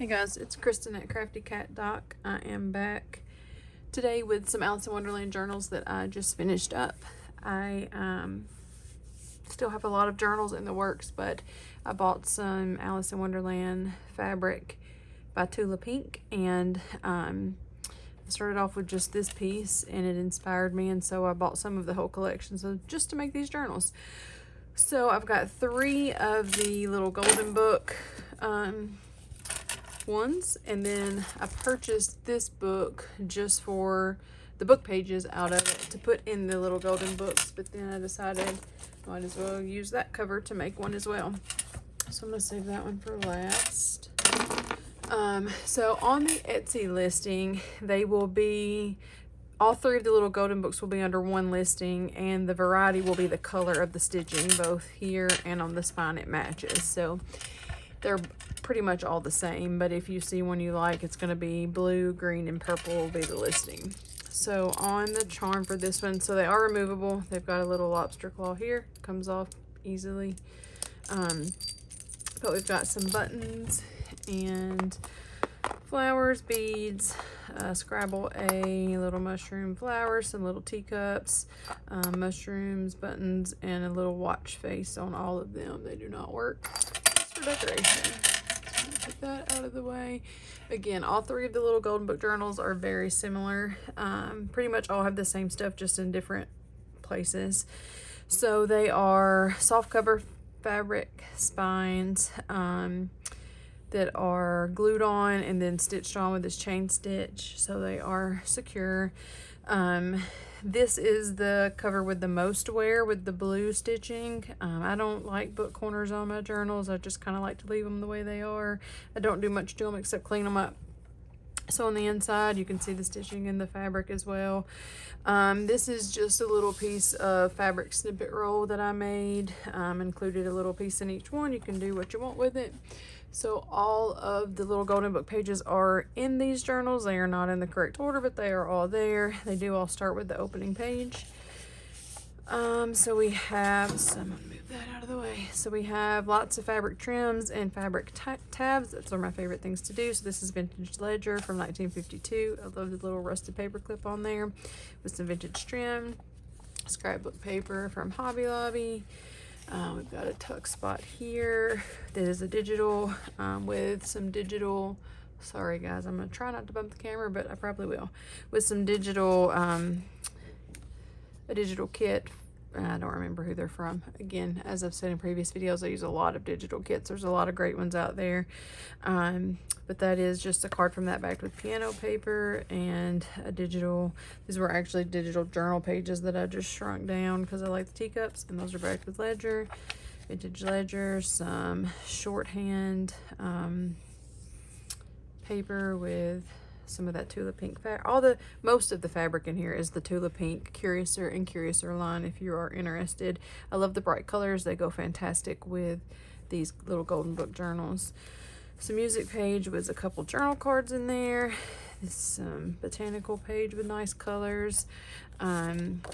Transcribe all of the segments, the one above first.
Hey guys, it's Kristen at Crafty Cat Doc. I am back today with some Alice in Wonderland journals that I just finished up. I still have a lot of journals in the works, but I bought some Alice in Wonderland fabric by Tula Pink, and I started off with just this piece and it inspired me, and so I bought some of the whole collection just to make these journals. So I've got 3 of the little golden book ones, and then I purchased this book just for the book pages out of it to put in the little golden books, but then I decided I might as well use that cover to make one as well. So I'm gonna save that one for last. So on the Etsy listing, they will be, all 3 of the little golden books will be under one listing, and the variety will be the color of the stitching, both here and on the spine it matches. So they're pretty much all the same, but if you see one you like, it's going to be blue, green, and purple will be the listing. So on the charm for this one, so they are removable. They've got a little lobster claw here, comes off easily. But we've got some buttons and flowers, beads, Scrabble A, little mushroom flowers, some little teacups, mushrooms, buttons, and a little watch face on all of them. They do not work for decoration. Put that out of the way. Again, all 3 of the little golden book journals are very similar. Pretty much all have the same stuff, just in different places. So they are soft cover fabric spines that are glued on and then stitched on with this chain stitch, so they are secure. This is the cover with the most wear with the blue stitching. I don't like book corners on my journals. I just kind of like to leave them the way they are. I don't do much to them except clean them up. So on the inside you can see the stitching in the fabric as well. This is just a little piece of fabric snippet roll that I made. Included a little piece in each one. You can do what you want with it. So all of the little golden book pages are in these journals. They are not in the correct order, but they are all there. They do all start with the opening page. So we have some, I'm gonna move that out of the way. So we have lots of fabric trims and fabric tabs. Those are my favorite things to do. So this is vintage ledger from 1952. I love the little rusted paper clip on there with some vintage trim. Scrapbook paper from Hobby Lobby. We've got a tuck spot here that is a digital with some digital, sorry guys, I'm gonna try not to bump the camera, but I probably will, with some digital, a digital kit. I don't remember who they're from. Again, as I've said in previous videos, I use a lot of digital kits. There's a lot of great ones out there. But that is just a card from that backed with piano paper and a digital, these were actually digital journal pages that I just shrunk down because I like the teacups, and those are backed with ledger, vintage ledger, some shorthand paper with some of that Tula Pink fabric. Most of the fabric in here is the Tula Pink Curiouser and Curiouser line if you are interested. I love the bright colors. They go fantastic with these little golden book journals. Some music page with a couple journal cards in there. This botanical page with nice colors.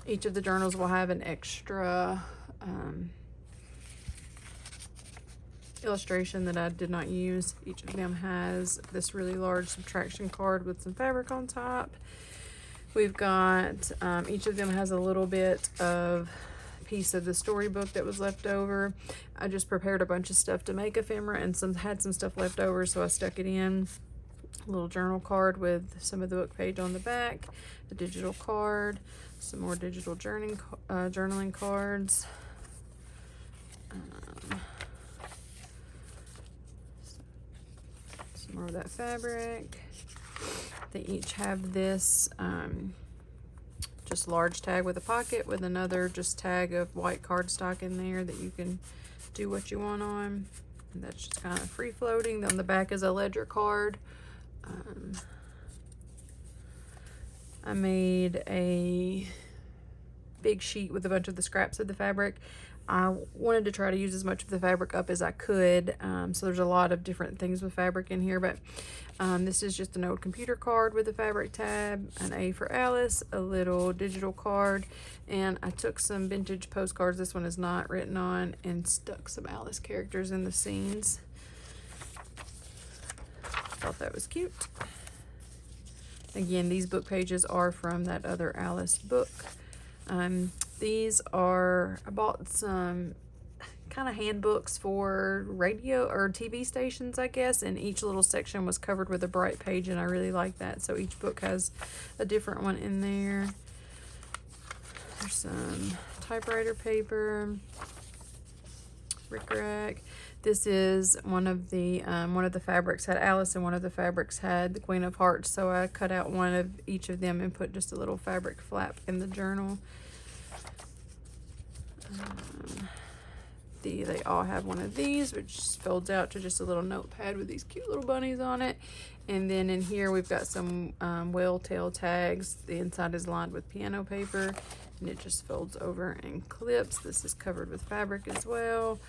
Each of the journals will have an extra illustration that I did not use. Each of them has this really large subtraction card with some fabric on top. We've got, each of them has a little bit of piece of the storybook that was left over. I just prepared a bunch of stuff to make ephemera and had some stuff left over, so I stuck it in. A little journal card with some of the book page on the back, a digital card, some more digital journaling cards. Some more of that fabric. They each have this just large tag with a pocket with another just tag of white cardstock in there that you can do what you want on. And that's just kind of free floating. Then the back is a ledger card. I made a big sheet with a bunch of the scraps of the fabric. I wanted to try to use as much of the fabric up as I could, so there's a lot of different things with fabric in here, but this is just an old computer card with a fabric tab, an A for Alice, a little digital card, and I took some vintage postcards, this one is not written on, and stuck some Alice characters in the scenes. that was cute. Again, these book pages are from that other Alice book. These are, I bought some kind of handbooks for radio or TV stations, I guess, and each little section was covered with a bright page, and I really like that. So each book has a different one in there. There's some typewriter paper, rickrack. This is one of the fabrics had Alice, and one of the fabrics had the Queen of Hearts. So I cut out one of each of them and put just a little fabric flap in the journal. They all have one of these, which folds out to just a little notepad with these cute little bunnies on it. And then in here we've got some whale tail tags. The inside is lined with piano paper, and it just folds over and clips. This is covered with fabric as well.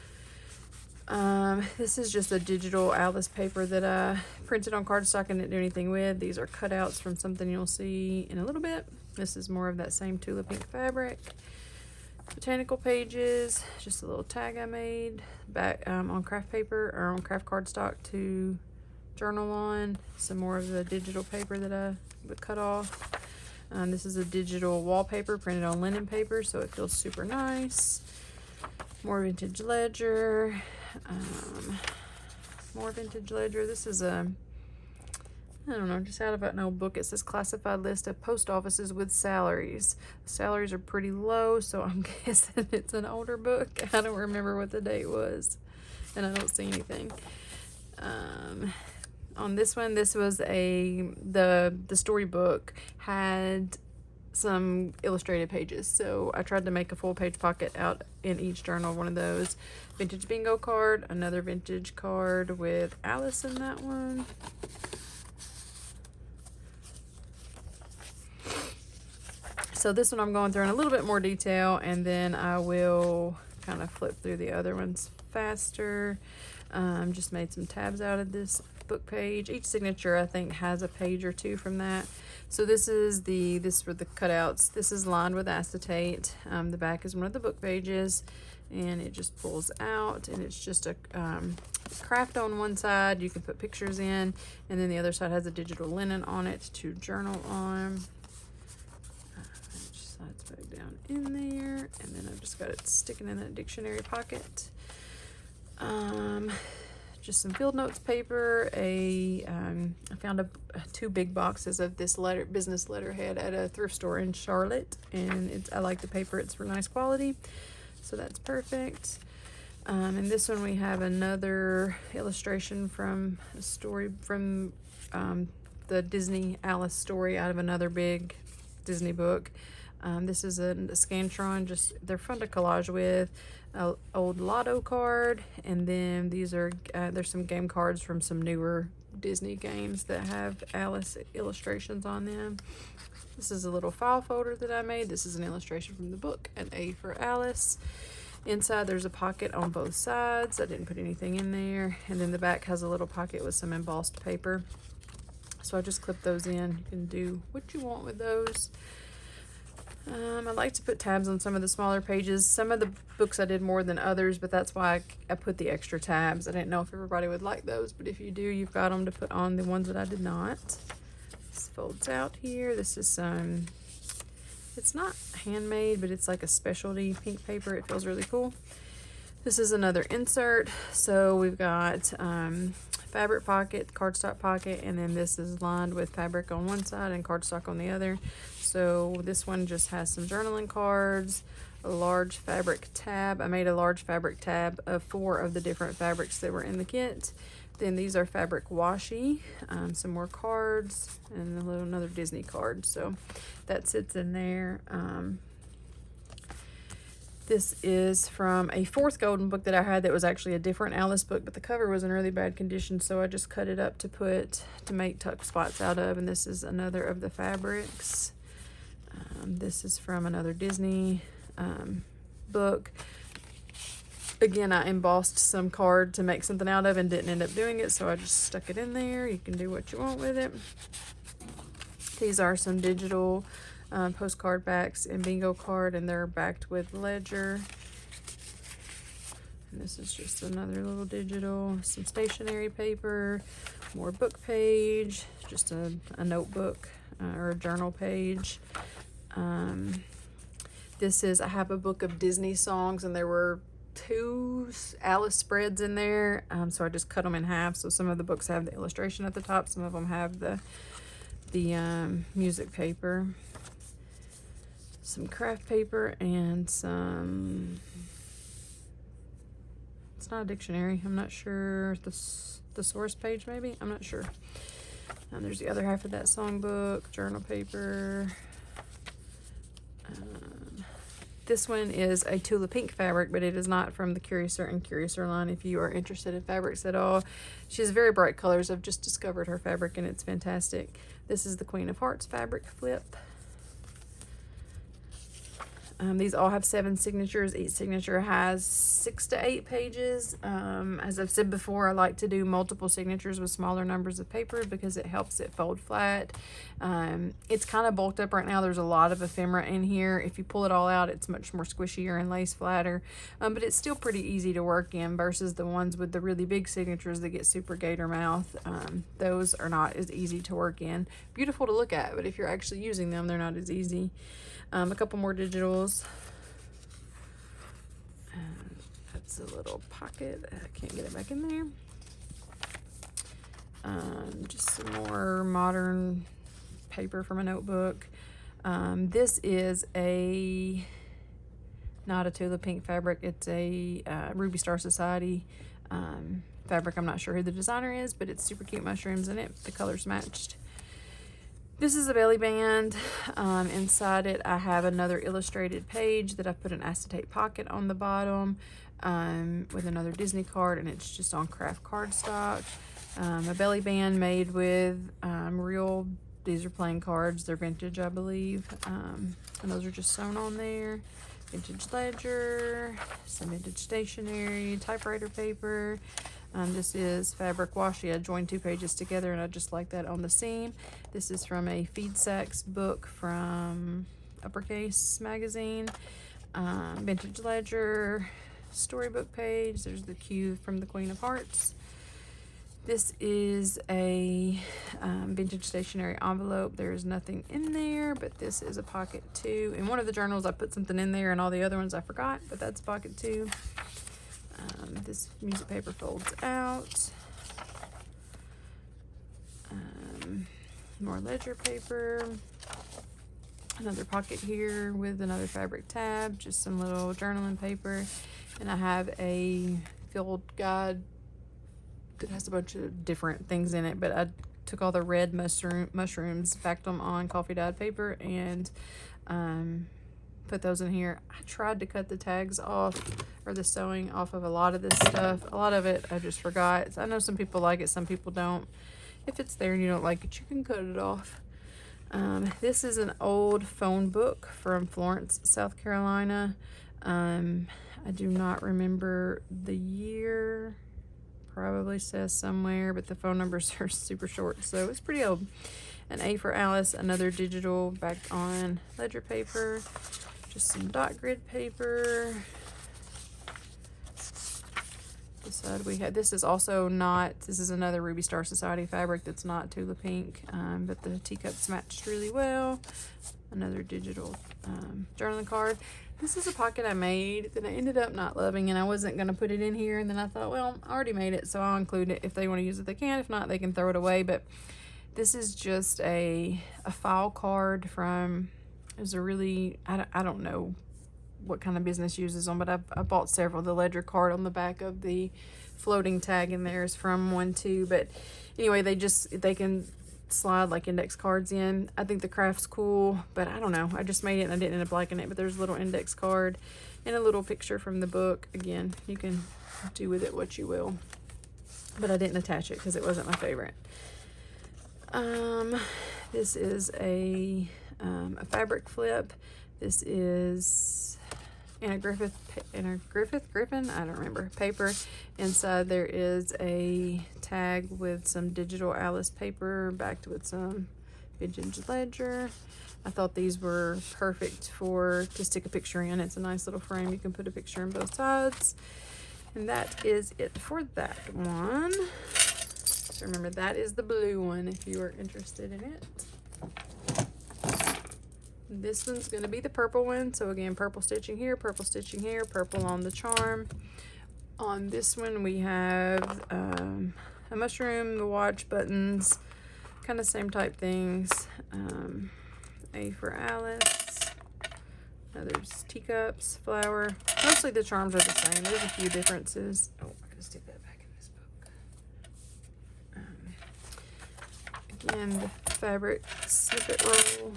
This is just a digital Alice paper that I printed on cardstock and didn't do anything with. These are cutouts from something you'll see in a little bit. This is more of that same Tula Pink fabric. Botanical pages, just a little tag I made back on craft paper or on craft cardstock to journal on. Some more of the digital paper that I would cut off. This is a digital wallpaper printed on linen paper, so it feels super nice. More vintage ledger. More vintage ledger. This is a, I don't know, just out of an old book. It says classified list of post offices with salaries. The salaries are pretty low, so I'm guessing it's an older book. I don't remember what the date was, and I don't see anything. On this one, this was the storybook had some illustrated pages, so I tried to make a full page pocket out in each journal, one of those. Vintage bingo card, another vintage card with Alice in that one. So this one I'm going through in a little bit more detail, and then I will kind of flip through the other ones faster. Just made some tabs out of this book page. Each signature I think has a page or two from that. So this is this for the cutouts. This is lined with acetate. The back is one of the book pages, and it just pulls out, and it's just a craft on one side. You can put pictures in, and then the other side has a digital linen on it to journal on. Slides back down in there, and then I've just got it sticking in that dictionary pocket. Just some field notes paper. I found two big boxes of this business letterhead at a thrift store in Charlotte, and I like the paper. It's for nice quality, so that's perfect. And this one we have another illustration from a story from the Disney Alice story out of another big Disney book. This is a Scantron, just they're fun to collage with. Old lotto card, and then these are there's some game cards from some newer Disney games that have Alice illustrations on them. This is a little file folder that I made. This is an illustration from the book, an A for Alice. Inside there's a pocket on both sides. I didn't put anything in there, and then the back has a little pocket with some embossed paper. So I just clip those in. You can do what you want with those. I like to put tabs on some of the smaller pages. Some of the books I did more than others, but that's why I put the extra tabs. I didn't know if everybody would like those, but if you do, you've got them to put on the ones that I did not. This folds out here. This is it's not handmade, but it's like a specialty pink paper. It feels really cool. This is another insert. So we've got fabric pocket, cardstock pocket, and then this is lined with fabric on one side and cardstock on the other. So this one just has some journaling cards, a large fabric tab. I made a large fabric tab of 4 of the different fabrics that were in the kit. Then these are fabric washi, some more cards, and another Disney card. So that sits in there. This is from a 4th golden book that I had that was actually a different Alice book, but the cover was in really bad condition, so I just cut it up to make tuck spots out of, and this is another of the fabrics. This is from another Disney book. Again, I embossed some card to make something out of and didn't end up doing it, so I just stuck it in there. You can do what you want with it. These are some digital postcard backs and bingo card, and they're backed with ledger. And this is just another little digital, some stationery paper, more book page, just a notebook or a journal page. This is, I have a book of Disney songs, and there were 2 Alice spreads in there, so I just cut them in half. So some of the books have the illustration at the top, some of them have the music paper, some craft paper, and some, it's not a dictionary, I'm not sure, the source page maybe, I'm not sure. And there's the other half of that songbook, journal paper. This one is a Tula Pink fabric, but it is not from the Curiouser and Curiouser line. If you are interested in fabrics at all, she has very bright colors. I've just discovered her fabric, and it's fantastic. This is the Queen of Hearts fabric flip. These all have 7 signatures. Each signature has 6 to 8 pages. As I've said before, I like to do multiple signatures with smaller numbers of paper because it helps it fold flat. It's kind of bulked up right now. There's a lot of ephemera in here. If you pull it all out, it's much more squishier and lays flatter. But it's still pretty easy to work in versus the ones with the really big signatures that get super gator mouth. Those are not as easy to work in. Beautiful to look at, but if you're actually using them, they're not as easy. A couple more digitals. That's a little pocket. I can't get it back in there. Just some more modern paper from a notebook. This is not a Tula Pink fabric. It's a Ruby Star Society fabric. I'm not sure who the designer is, but it's super cute mushrooms in it. The colors matched. This is a belly band. Inside it, I have another illustrated page that I put an acetate pocket on the bottom with another Disney card, and it's just on craft cardstock. A belly band made with real, these are plain cards. They're vintage, I believe. And those are just sewn on there. Vintage ledger, some vintage stationery, typewriter paper. This is fabric washi. I joined 2 pages together, and I just like that on the seam. This is from a Feed Sacks book from Uppercase magazine. Vintage ledger, storybook page. There's the Q from the Queen of Hearts. This is a vintage stationery envelope. There's nothing in there, but this is a pocket too. In one of the journals, I put something in there, and all the other ones I forgot, but that's pocket too. This music paper folds out. More ledger paper. Another pocket here with another fabric tab. Just some little journaling paper. And I have a field guide that has a bunch of different things in it, but I took all the red mushrooms, backed them on coffee dyed paper, and put those in here. I tried to cut the tags off, or the sewing off of a lot of this stuff. A lot of it I just forgot. I know some people like it, some people don't. If it's there and you don't like it, you can cut it off. This is an old phone book from Florence, South Carolina. I do not remember the year. Probably says somewhere, but the phone numbers are super short, so it's pretty old. An A for Alice, another digital backed on ledger paper, just some dot grid paper. This side we have, this is also not, this is another Ruby Star Society fabric that's not Tula Pink, but the teacups matched really well. Another digital journaling card. This is a pocket I made that I ended up not loving, and I wasn't going to put it in here, and then I thought, well, I already made it, so I'll include it. If they want to use it, they can. If not, they can throw it away. But this is just a file card from, it was a really, I don't know what kind of business uses them, but I bought several. The ledger card on the back of the floating tag in there is from one too. But anyway, they can slide like index cards in. I think the craft's cool, but I don't know. I just made it and I didn't end up liking it, but there's a little index card and a little picture from the book. Again, you can do with it what you will, but I didn't attach it because it wasn't my favorite. This is a fabric flip. This is Anna Griffin, I don't remember, paper. Inside there is a tag with some digital Alice paper backed with some vintage ledger. I thought these were perfect to stick a picture in. It's a nice little frame. You can put a picture on both sides. And that is it for that one. So remember, that is the blue one if you are interested in it. This one's going to be the purple one. So again, purple stitching here, purple stitching here, purple on the charm. On this one we have a mushroom, the watch, buttons, kind of same type things. A for Alice. There's teacups, flower. Mostly the charms are the same. There's a few differences. Oh, I can stick that back in this book. Again, the fabric snippet roll.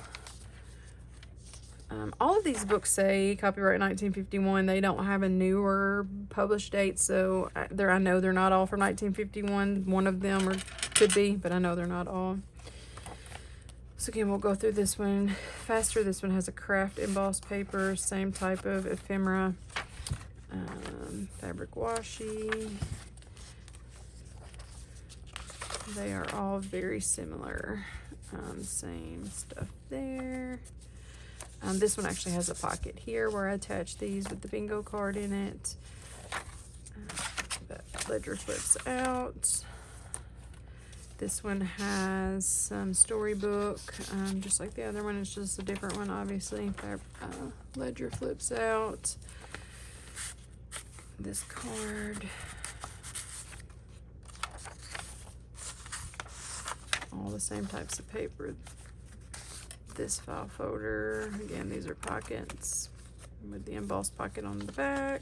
All of these books say copyright 1951. They don't have a newer published date, so I know they're not all from 1951. One of them could be, but I know they're not all. So again, we'll go through this one faster. This one has a craft embossed paper, same type of ephemera, fabric washi. They are all very similar. Same stuff there. This one actually has a pocket here where I attach these with the bingo card in it. That ledger flips out. This one has some storybook, just like the other one. It's just a different one, obviously. Ledger flips out. This card. All the same types of paper. This file folder. Again, these are pockets with the embossed pocket on the back.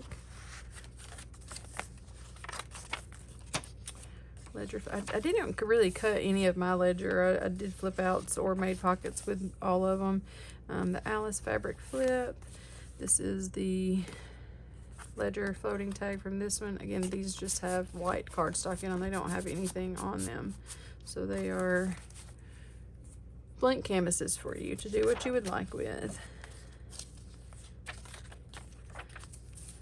Ledger. I didn't really cut any of my ledger. I did flip outs or made pockets with all of them. The Alice fabric flip. This is the ledger floating tag from this one. Again, these just have white cardstock in them. They don't have anything on them. So they are blank canvases for you to do what you would like with.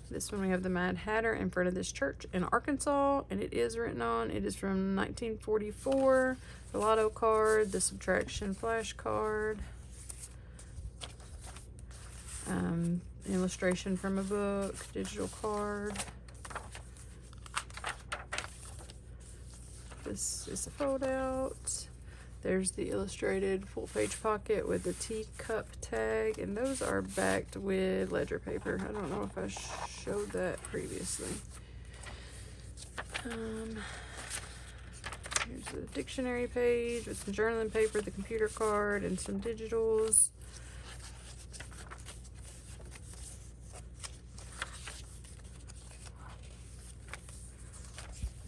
This one we have the Mad Hatter in front of this church in Arkansas, and it is written on. It is from 1944. The lotto card, the subtraction flash card, illustration from a book, digital card. This is a fold out. There's the illustrated full page pocket with the teacup tag, and those are backed with ledger paper. I don't know if I showed that previously. Here's the dictionary page with some journaling paper, the computer card, and some digitals.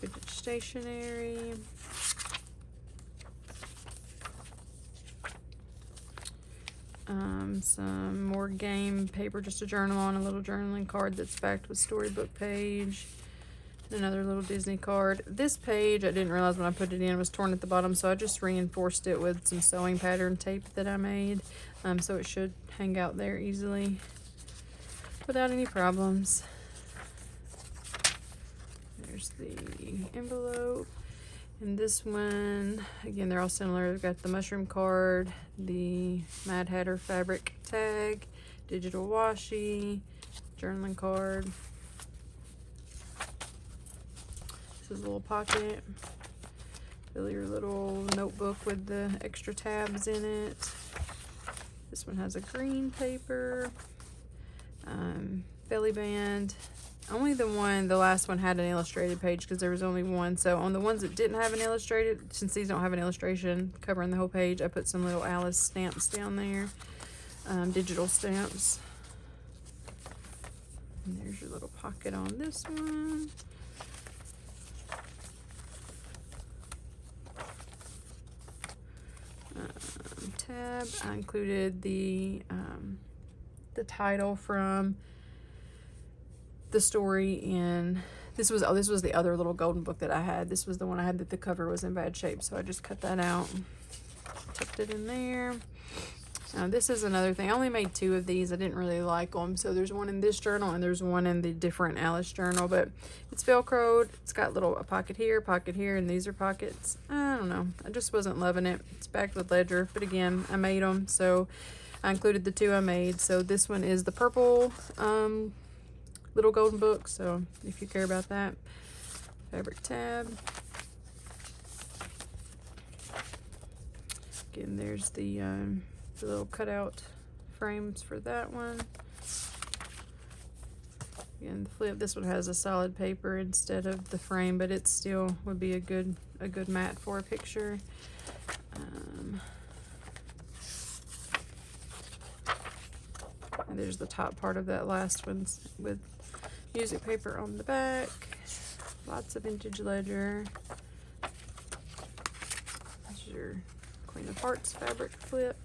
Vintage stationery. Some more game paper, just a journal on, a little journaling card that's backed with storybook page, and another little Disney card. This page, I didn't realize when I put it in, it was torn at the bottom, so I just reinforced it with some sewing pattern tape that I made, so it should hang out there easily without any problems. There's the envelope. And this one, again, they're all similar. We've got the mushroom card, the Mad Hatter fabric tag, digital washi, journaling card. This is a little pocket. Fill your little notebook with the extra tabs in it. This one has a green paper, belly band. Only the last one had an illustrated page because there was only one. So on the ones that didn't have an illustrated, since these don't have an illustration covering the whole page, I put some little Alice stamps down there, digital stamps. And there's your little pocket on this one. Tab. I included the title from the story in this was the other little golden book that I had. This was the one I had that the cover was in bad shape, so I just cut that out, tucked it in there. This is another thing. I only made 2 of these. I didn't really like them, so there's one in this journal and there's one in the different Alice journal, but it's velcroed. It's got a pocket here, and these are pockets. I don't know, I just wasn't loving it. It's backed with ledger, but again, I made them, so I included the 2 I made. So this one is the purple little golden book, so if you care about that. Fabric tab. Again, there's the little cutout frames for that one. Again, the flip, this one has a solid paper instead of the frame, but it still would be a good mat for a picture. And there's the top part of that last one with music paper on the back. Lots of vintage ledger. That's your Queen of Hearts fabric flip.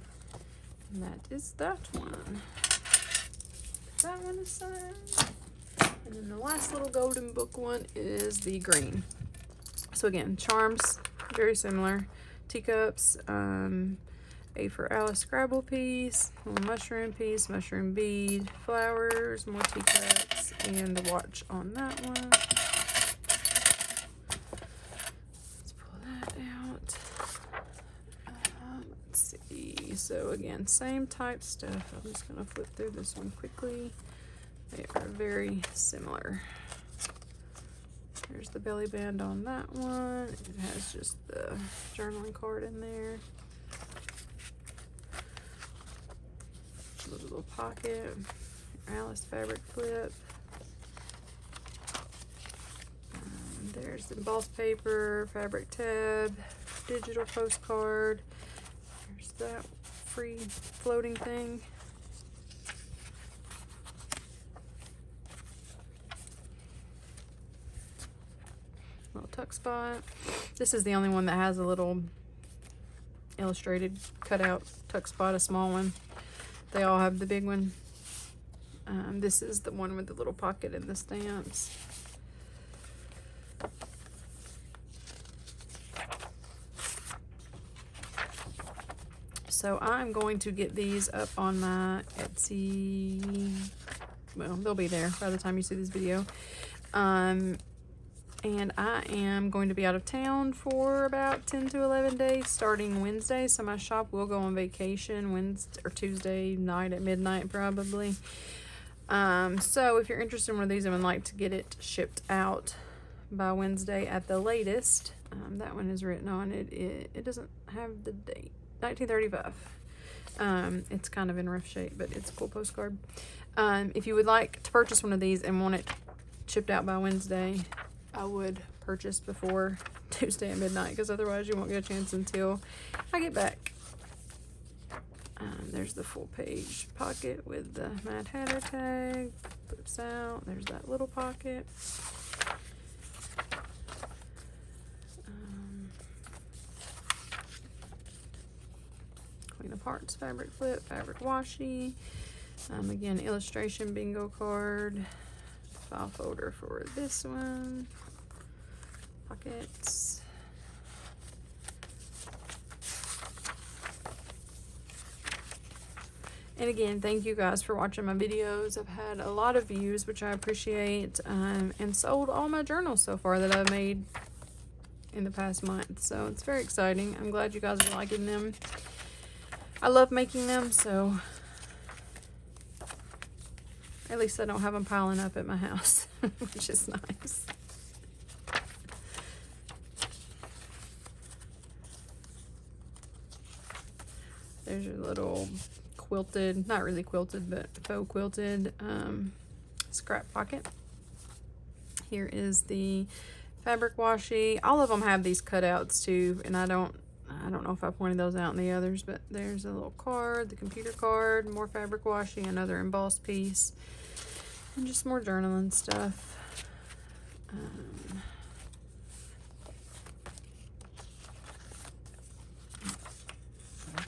And that is that one. That one is signed. And then the last little golden book one is the green. So again, charms, very similar. Teacups, A for Alice Scrabble piece, little mushroom piece, mushroom bead, flowers, more teacups, and the watch on that one. Let's pull that out. Let's see. So again, same type stuff. I'm just gonna flip through this one quickly. They are very similar. There's the belly band on that one. It has just the journaling card in there. Little pocket, Alice fabric flip. There's the embossed paper, fabric tab, digital postcard. There's that free floating thing. Little tuck spot. This is the only one that has a little illustrated cutout tuck spot, a small one. They all have the big one. This is the one with the little pocket and the stamps. So I'm going to get these up on my Etsy. Well, they'll be there by the time you see this video. And I am going to be out of town for about 10 to 11 days starting Wednesday. So my shop will go on vacation Wednesday or Tuesday night at midnight probably. So if you're interested in one of these and would like to get it shipped out by Wednesday at the latest, that one is written on it. It doesn't have the date. 1935. It's kind of in rough shape, but it's a cool postcard. If you would like to purchase one of these and want it shipped out by Wednesday, I would purchase before Tuesday at midnight, because otherwise you won't get a chance until I get back. There's the full page pocket with the Mad Hatter tag. Flips out. There's that little pocket. Queen of Hearts fabric flip, fabric washi. Again, illustration bingo card. File folder for this one. Pockets. And again, thank you guys for watching my videos. I've had a lot of views, which I appreciate, and sold all my journals so far that I've made in the past month. So it's very exciting. I'm glad you guys are liking them. I love making them, so at least I don't have them piling up at my house, which is nice. There's your little quilted, not really quilted, but faux quilted scrap pocket. Here is the fabric washi. All of them have these cutouts too, and I don't know if I pointed those out in the others, but there's a little card, the computer card, more fabric washi, another embossed piece, and just more journaling stuff.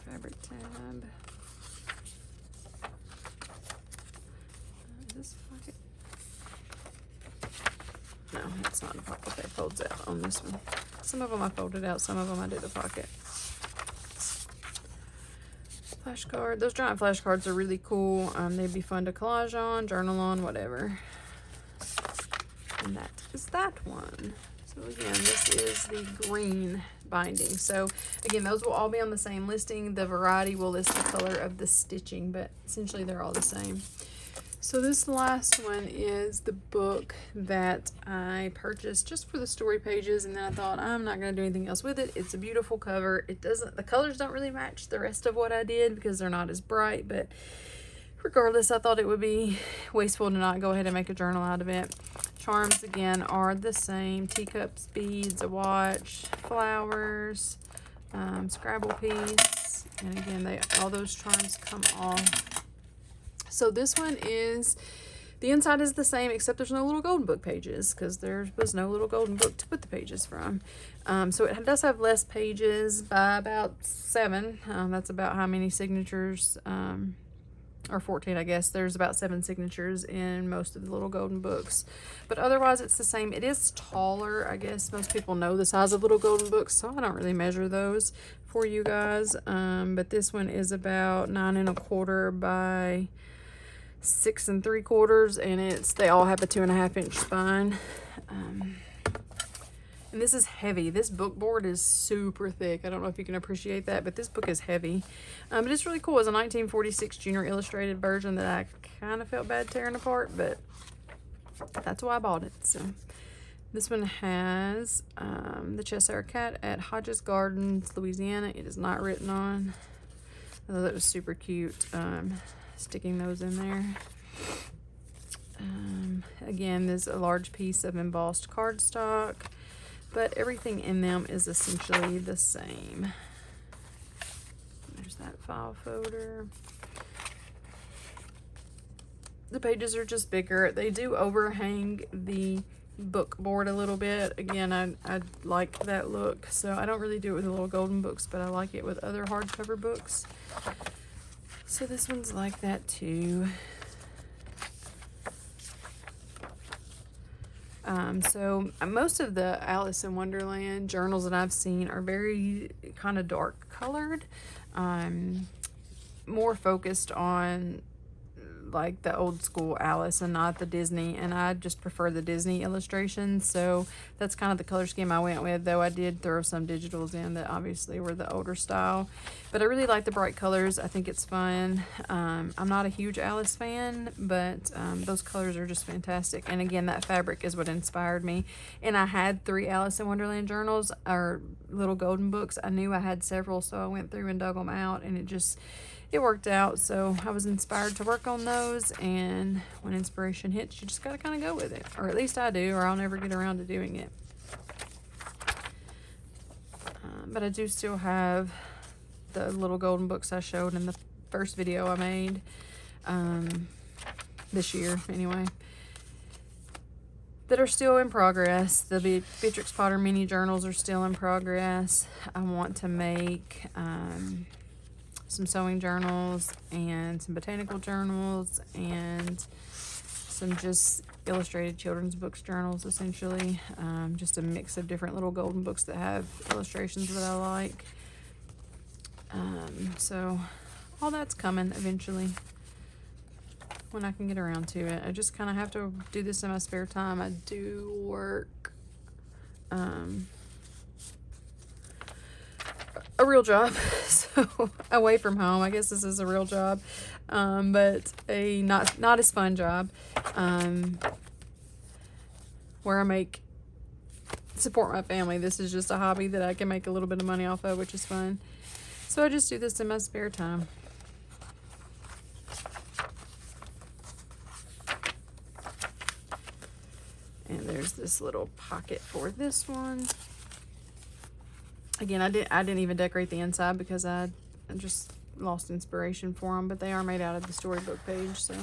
Fabric tab. This pocket. No, it's not a pocket. That folds out on this one. Some of them I folded out, some of them I did a pocket. Flashcard. Those giant flashcards are really cool. They'd be fun to collage on, journal on, whatever. And that is that one. So again, this is the green binding. So again, those will all be on the same listing. The variety will list the color of the stitching, but essentially they're all the same. So this last one is the book that I purchased just for the story pages, and then I thought I'm not going to do anything else with it. It's a beautiful cover. The colors don't really match the rest of what I did because they're not as bright, but regardless, I thought it would be wasteful to not go ahead and make a journal out of it. Charms, again, are the same. Teacups, beads, a watch, flowers, Scrabble piece, and again, all those charms come off. So this one is, the inside is the same, except there's no little golden book pages because there was no little golden book to put the pages from. So it does have less pages by about 7. That's about how many signatures, or 14, I guess. There's about 7 signatures in most of the little golden books. But otherwise, it's the same. It is taller. I guess most people know the size of little golden books, so I don't really measure those for you guys. But this one is about 9 1/4 by 6 3/4, and they all have a 2.5 inch spine. And this is heavy. This book board is super thick. I don't know if you can appreciate that, but this book is heavy. But it's really cool. It's a 1946 Junior Illustrated version that I kind of felt bad tearing apart, but that's why I bought it. So this one has the Cheshire Cat at Hodges Gardens, Louisiana. It is not written on. I thought that was super cute. Sticking those in there. Again, there's a large piece of embossed cardstock, but everything in them is essentially the same. There's that file folder. The pages are just bigger. They do overhang the book board a little bit. Again, I like that look, so I don't really do it with the little golden books, but I like it with other hardcover books. So this one's like that too. So most of the Alice in Wonderland journals that I've seen are very kind of dark colored, more focused on like the old school Alice and not the Disney, and I just prefer the Disney illustrations, so that's kind of the color scheme I went with, though I did throw some digitals in that obviously were the older style. But I really like the bright colors. I think it's fun. I'm not a huge Alice fan, but those colors are just fantastic, and again, that fabric is what inspired me. And I had 3 Alice in Wonderland journals, or little golden books. I knew I had several, so I went through and dug them out, and it worked out. So I was inspired to work on those, and when inspiration hits, you just gotta kind of go with it, or at least I do, or I'll never get around to doing it. But I do still have the little golden books I showed in the first video I made this year anyway, that are still in progress. The Beatrix Potter mini journals are still in progress. I want to make some sewing journals and some botanical journals and some just illustrated children's books journals, essentially. Just a mix of different little golden books that have illustrations that I like. So all that's coming eventually when I can get around to it. I just kind of have to do this in my spare time. I do work a real job, so away from home. I guess this is a real job, but a not as fun job, where I support my family. This is just a hobby that I can make a little bit of money off of, which is fun. So I just do this in my spare time. And there's this little pocket for this one. Again, I didn't even decorate the inside because I just lost inspiration for them, but they are made out of the storybook page, so.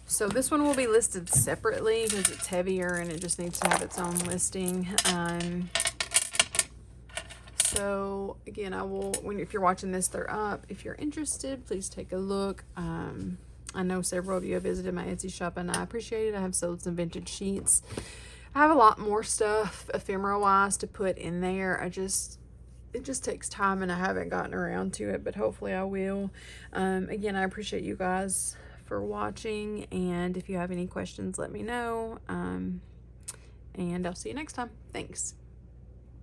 So this one will be listed separately because it's heavier and it just needs to have its own listing. So again, if you're watching this, they're up. If you're interested, please take a look. I know several of you have visited my Etsy shop, and I appreciate it. I have sold some vintage sheets. I have a lot more stuff, ephemera-wise, to put in there. It just takes time, and I haven't gotten around to it, but hopefully I will. Again, I appreciate you guys for watching, and if you have any questions, let me know. And I'll see you next time. Thanks.